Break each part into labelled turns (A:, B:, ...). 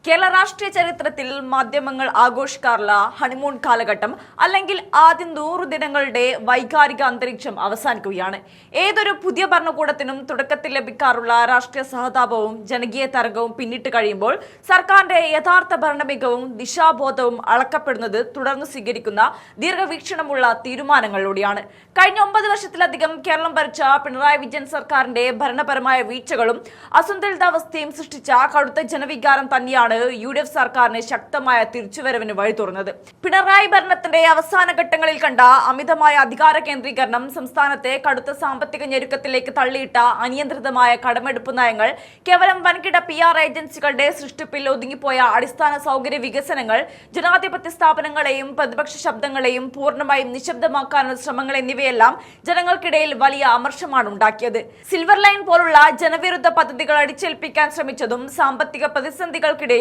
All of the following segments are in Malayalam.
A: കേരള രാഷ്ട്രീയ ചരിത്രത്തിൽ മാധ്യമങ്ങൾ ആഘോഷിക്കാറുള്ള ഹണിമൂൺ കാലഘട്ടം അല്ലെങ്കിൽ ആദ്യ 100 ദിനങ്ങളുടെ വൈകാരിക അന്തരീക്ഷം അവസാനിക്കുകയാണ്. ഏതൊരു പുതിയ ഭരണകൂടത്തിനും തുടക്കത്തിൽ ലഭിക്കാറുള്ള രാഷ്ട്രീയ സഹതാപവും ജനകീയ തരംഗവും പിന്നിട്ട് കഴിയുമ്പോൾ സർക്കാരിന്റെ യഥാർത്ഥ ഭരണമികവും ദിശാബോധവും അളക്കപ്പെടുന്നത് തുടർന്ന് സ്വീകരിക്കുന്ന ദീർഘവീക്ഷണമുള്ള തീരുമാനങ്ങളിലൂടെയാണ്. കഴിഞ്ഞ 9 വർഷത്തിലധികം കേരളം ഭരിച്ച പിണറായി വിജയൻ സർക്കാരിന്റെ ഭരണപരമായ വീഴ്ചകളും അസന്തുലിതാവസ്ഥയും സൃഷ്ടിച്ച കടുത്ത ജനവികാരം തന്നെയാണ് UDF സർക്കാരിന് ശക്തമായ തിരിച്ചുവരവിന് വഴി തുറന്നത്. പിണറായി ഭരണത്തിന്റെ അവസാന ഘട്ടങ്ങളിൽ കണ്ട അമിതമായ അധികാര കേന്ദ്രീകരണം, സംസ്ഥാനത്തെ കടുത്ത സാമ്പത്തിക ഞെരുക്കത്തിലേക്ക് തള്ളിയിട്ട അനിയന്ത്രിതമായ കടമെടുപ്പ് നയങ്ങൾ, കേവലം വൻകിട PR ഏജൻസികളുടെ സൃഷ്ടിപ്പിൽ ഒതുങ്ങിപ്പോയ അടിസ്ഥാന സൗകര്യ വികസനങ്ങൾ, ജനാധിപത്യ സ്ഥാപനങ്ങളെയും പ്രതിപക്ഷ ശബ്ദങ്ങളെയും പൂർണ്ണമായും നിശബ്ദമാക്കാനുള്ള ശ്രമങ്ങൾ എന്നിവയെല്ലാം ജനങ്ങൾക്കിടയിൽ വലിയ അമർഷമാണ് ഉണ്ടാക്കിയത്. സിൽവർ ലൈൻ പോലുള്ള ജനവിരുദ്ധ പദ്ധതികൾ അടിച്ചേൽപ്പിക്കാൻ ശ്രമിച്ചതും സാമ്പത്തിക പ്രതിസന്ധികൾക്കിടയിൽ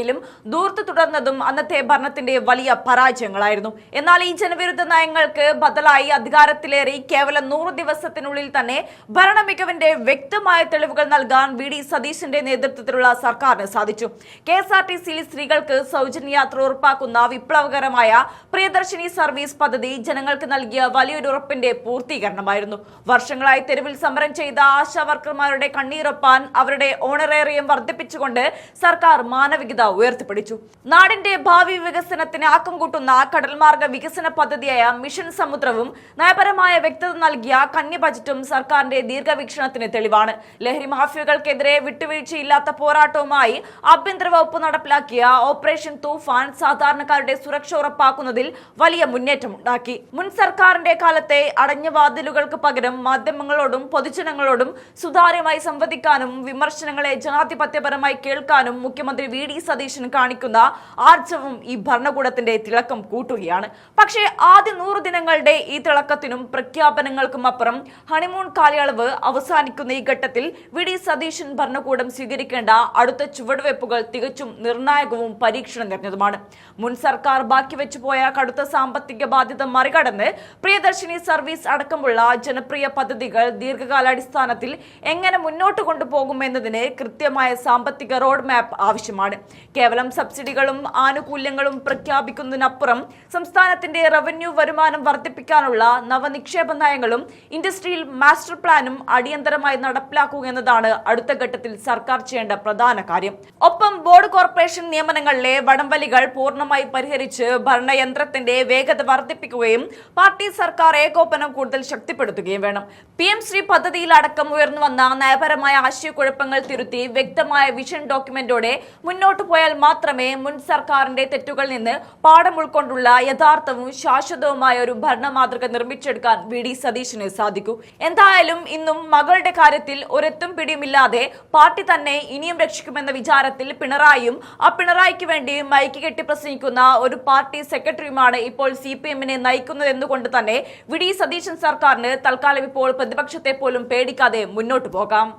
A: ദൂർത്ത് തുടർന്നതും അന്നത്തെ ഭരണത്തിന്റെ വലിയ പരാജയങ്ങളായിരുന്നു. എന്നാൽ ഈ ജനവിരുദ്ധ നയങ്ങൾക്ക് ബദലായി അധികാരത്തിലേറി കേവലം 100 ദിവസത്തിനുള്ളിൽ തന്നെ ഭരണ മികവിന്റെ വ്യക്തമായ തെളിവുകൾ നൽകാൻ VD സതീശന്റെ നേതൃത്വത്തിലുള്ള സർക്കാരിന് സാധിച്ചു. KSRTCയിൽ സ്ത്രീകൾക്ക് സൗജന്യ യാത്ര ഉറപ്പാക്കുന്ന വിപ്ലവകരമായ പ്രിയദർശിനി സർവീസ് പദ്ധതി ജനങ്ങൾക്ക് നൽകിയ വലിയൊരു ഉറപ്പിന്റെ പൂർത്തീകരണമായിരുന്നു. വർഷങ്ങളായി തെരുവിൽ സമരം ചെയ്ത ആശാ വർക്കർമാരുടെ കണ്ണീരൊപ്പാൻ അവരുടെ ഓണറേറിയം വർദ്ധിപ്പിച്ചുകൊണ്ട് സർക്കാർ മാനവികത ഉയർത്തിപ്പിടിച്ചു. നാടിന്റെ ഭാവി വികസനത്തിന് ആക്കം കൂട്ടുന്ന കടൽമാർഗ വികസന പദ്ധതിയായ മിഷൻ സമുദ്രവും നയപരമായ വ്യക്തത നൽകിയ കന്നി ബജറ്റും സർക്കാരിന്റെ ദീർഘവീക്ഷണത്തിന് തെളിവാണ്. ലഹരി മാഫിയകൾക്കെതിരെ വിട്ടുവീഴ്ചയില്ലാത്ത പോരാട്ടവുമായി ആഭ്യന്തര വകുപ്പ് നടപ്പിലാക്കിയ ഓപ്പറേഷൻ തൂഫാൻ സാധാരണക്കാരുടെ സുരക്ഷ ഉറപ്പാക്കുന്നതിൽ വലിയ മുന്നേറ്റമുണ്ടാക്കി. മുൻ സർക്കാരിന്റെ കാലത്തെ അടഞ്ഞ വാതിലുകൾക്ക് പകരം മാധ്യമങ്ങളോടും പൊതുജനങ്ങളോടും സുതാര്യമായി സംവദിക്കാനും വിമർശനങ്ങളെ ജനാധിപത്യപരമായി കേൾക്കാനും മുഖ്യമന്ത്രി VD സതീശൻ കാണിക്കുന്ന ആർജവം ഈ ഭരണകൂടത്തിന്റെ തിളക്കം കൂട്ടുകയാണ്. പക്ഷേ ആദ്യ 100 ദിനങ്ങളുടെ ഈ തിളക്കത്തിനും പ്രഖ്യാപനങ്ങൾക്കും അപ്പുറം ഹണിമൂൺ കാലയളവ് അവസാനിക്കുന്ന ഈ ഘട്ടത്തിൽ VD സതീശൻ ഭരണകൂടം സ്വീകരിക്കേണ്ട അടുത്ത ചുവടുവയ്പ്പുകൾ തികച്ചും നിർണായകവും പരീക്ഷണം നിറഞ്ഞതുമാണ്. മുൻ സർക്കാർ ബാക്കി വെച്ചുപോയ കടുത്ത സാമ്പത്തിക ബാധ്യത മറികടന്ന് പ്രിയദർശിനി സർവീസ് അടക്കമുള്ള ജനപ്രിയ പദ്ധതികൾ ദീർഘകാലാടിസ്ഥാനത്തിൽ എങ്ങനെ മുന്നോട്ട് കൊണ്ടുപോകുമെന്നതിന് കൃത്യമായ സാമ്പത്തിക റോഡ് മാപ്പ് ആവശ്യമാണ്. കേവലം സബ്സിഡികളും ആനുകൂല്യങ്ങളും പ്രഖ്യാപിക്കുന്നതിനപ്പുറം സംസ്ഥാനത്തിന്റെ റവന്യൂ വരുമാനം വർദ്ധിപ്പിക്കാനുള്ള നവനിക്ഷേപ നയങ്ങളും ഇൻഡസ്ട്രിയൽ മാസ്റ്റർ പ്ലാനും അടിയന്തരമായി നടപ്പിലാക്കുക എന്നതാണ് അടുത്ത ഘട്ടത്തിൽ സർക്കാർ ചെയ്യേണ്ട പ്രധാന കാര്യം. ഒപ്പം ബോർഡ് കോർപ്പറേഷൻ നിയമനങ്ങളിലെ വടംവലികൾ പൂർണ്ണമായി പരിഹരിച്ച് ഭരണയന്ത്രത്തിന്റെ വേഗത വർദ്ധിപ്പിക്കുകയും പാർട്ടി സർക്കാർ ഏകോപനം കൂടുതൽ ശക്തിപ്പെടുത്തുകയും വേണം. PM ശ്രീ പദ്ധതിയിലടക്കം ഉയർന്നു വന്ന നയപരമായ ആശയക്കുഴപ്പങ്ങൾ തിരുത്തി വ്യക്തമായ വിഷൻ ഡോക്യുമെന്റോടെ മുന്നോട്ടു പോയാൽ മാത്രമേ മുൻ സർക്കാരിന്റെ തെറ്റുകളിൽ നിന്ന് പാഠം ഉൾക്കൊണ്ടുള്ള യഥാർത്ഥവും ശാശ്വതവുമായ ഒരു ഭരണ മാതൃക നിർമ്മിച്ചെടുക്കാൻ VD സതീശന് സാധിക്കൂ. എന്തായാലും ഇന്നും മകളുടെ കാര്യത്തിൽ ഒരെത്തും പിടിയുമില്ലാതെ പാർട്ടി തന്നെ ഇനിയും രക്ഷിക്കുമെന്ന വിചാരത്തിൽ പിണറായിയും ആ പിണറായിക്ക് വേണ്ടി മൈക്ക് കെട്ടി പ്രസംഗിക്കുന്ന ഒരു പാർട്ടി സെക്രട്ടറിയുമാണ് ഇപ്പോൾ CPM-നെ നയിക്കുന്നതെന്നുകൊണ്ട് തന്നെ VD സതീശൻ സർക്കാരിന് തൽക്കാലം ഇപ്പോൾ പ്രതിപക്ഷത്തെ പോലും പേടിക്കാതെ മുന്നോട്ടു പോകാം.